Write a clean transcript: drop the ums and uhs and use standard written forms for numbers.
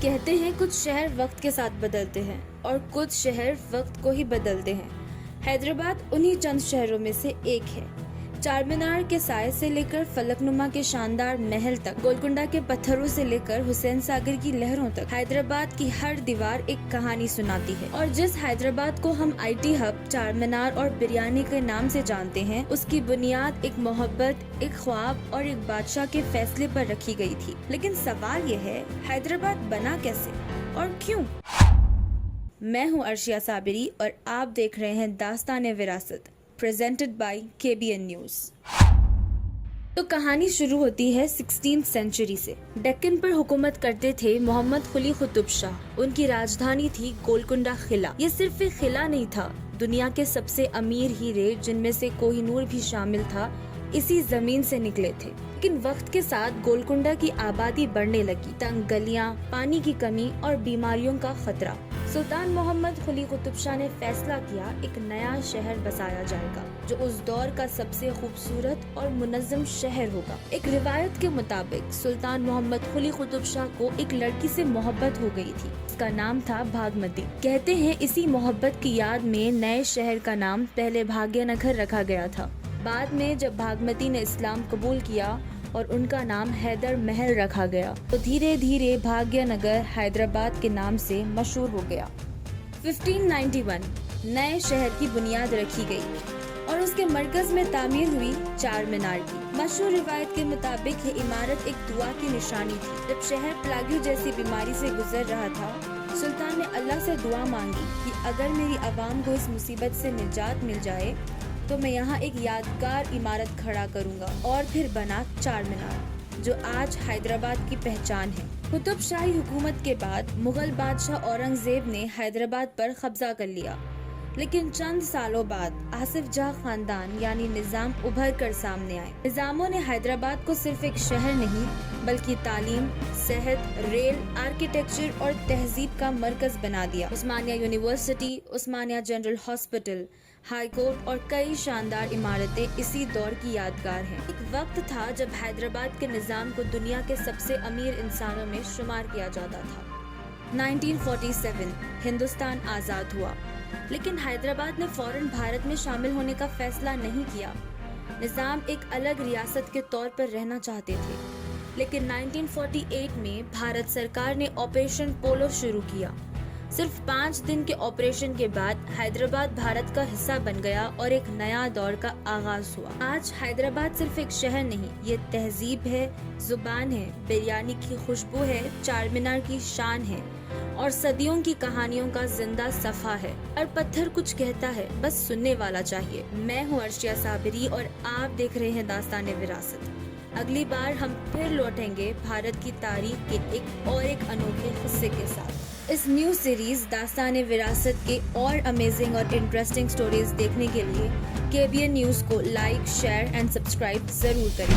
کہتے ہیں کچھ شہر وقت کے ساتھ بدلتے ہیں اور کچھ شہر وقت کو ہی بدلتے ہیں۔ حیدرآباد انہی چند شہروں میں سے ایک ہے۔ چار مینار کے سائے سے لے کر فلک نما کے شاندار محل تک، گولکنڈہ کے پتھروں سے لے کر حسین ساگر کی لہروں تک، حیدرآباد کی ہر دیوار ایک کہانی سناتی ہے۔ اور جس حیدرآباد کو ہم آئی ٹی ہب، چار مینار اور بریانی کے نام سے جانتے ہیں، اس کی بنیاد ایک محبت، ایک خواب اور ایک بادشاہ کے فیصلے پر رکھی گئی تھی۔ لیکن سوال یہ ہے، حیدرآباد بنا کیسے اور کیوں؟ میں ہوں عرشیہ صابری اور آپ دیکھ رہے ہیں داستان وراثت، presented by KBN نیوز۔ تو کہانی شروع ہوتی ہے 16 سینچری سے۔ ڈکن پر حکومت کرتے تھے محمد قلی قطب شاہ۔ ان کی راجدھانی تھی گولکنڈہ قلعہ۔ یہ صرف ایک قلعہ نہیں تھا، دنیا کے سب سے امیر ہیرے، جن میں سے کوہ نور بھی شامل تھا، اسی زمین سے نکلے تھے۔ لیکن وقت کے ساتھ گولکنڈہ کی آبادی بڑھنے لگی، تنگ گلیاں، پانی کی کمی اور بیماریوں کا خطرہ۔ سلطان محمد قلی قطب شاہ نے فیصلہ کیا ایک نیا شہر بسایا جائے گا جو اس دور کا سب سے خوبصورت اور منظم شہر ہوگا۔ ایک روایت کے مطابق سلطان محمد قلی قطب شاہ کو ایک لڑکی سے محبت ہو گئی تھی، اس کا نام تھا بھاگمتی۔ کہتے ہیں اسی محبت کی یاد میں نئے شہر کا نام پہلے بھاگیہ نگر رکھا گیا تھا۔ بعد میں جب بھاگمتی نے اسلام قبول کیا اور ان کا نام حیدر محل رکھا گیا تو دھیرے دھیرے بھاگیہ نگر حیدرآباد کے نام سے مشہور ہو گیا۔ 1591 نئے شہر کی بنیاد رکھی گئی اور اس کے مرکز میں تعمیر ہوئی چار مینار کی۔ مشہور روایت کے مطابق یہ عمارت ایک دعا کی نشانی تھی۔ جب شہر پلاگیو جیسی بیماری سے گزر رہا تھا، سلطان نے اللہ سے دعا مانگی کہ اگر میری عوام کو اس مصیبت سے نجات مل جائے تو میں یہاں ایک یادگار عمارت کھڑا کروں گا، اور پھر بنا چار مینار جو آج حیدرآباد کی پہچان ہے۔ قطب شاہی حکومت کے بعد مغل بادشاہ اورنگزیب نے حیدرآباد پر قبضہ کر لیا، لیکن چند سالوں بعد آصف جاہ خاندان یعنی نظام ابھر کر سامنے آئے۔ نظاموں نے حیدرآباد کو صرف ایک شہر نہیں بلکہ تعلیم، صحت، ریل، آرکیٹیکچر اور تہذیب کا مرکز بنا دیا۔ عثمانیہ یونیورسٹی، عثمانیہ جنرل ہاسپٹل، ہائی کورٹ اور کئی شاندار عمارتیں اسی دور کی یادگار ہیں۔ ایک وقت تھا جب حیدرآباد کے نظام کو دنیا کے سب سے امیر انسانوں میں شمار کیا جاتا تھا۔ 1947 ہندوستان آزاد ہوا، لیکن حیدرآباد نے فوراً بھارت میں شامل ہونے کا فیصلہ نہیں کیا۔ نظام ایک الگ ریاست کے طور پر رہنا چاہتے تھے، لیکن 1948 میں بھارت سرکار نے آپریشن پولو شروع کیا۔ صرف 5 دن کے آپریشن کے بعد حیدرآباد بھارت کا حصہ بن گیا اور ایک نیا دور کا آغاز ہوا۔ آج حیدرآباد صرف ایک شہر نہیں، یہ تہذیب ہے، زبان ہے، بریانی کی خوشبو ہے، چار مینار کی شان ہے اور صدیوں کی کہانیوں کا زندہ صفحہ ہے۔ ہر پتھر کچھ کہتا ہے، بس سننے والا چاہیے۔ میں ہوں عرشیہ صابری اور آپ دیکھ رہے ہیں داستان وراثت۔ اگلی بار ہم پھر لوٹیں گے بھارت کی تاریخ کے ایک انوکھے حصے کے ساتھ۔ اس نیو سیریز داستان وراثت کے اور امیزنگ اور انٹرسٹنگ سٹوریز دیکھنے کے لیے KBN نیوز کو لائک، شیئر اینڈ سبسکرائب ضرور کریں۔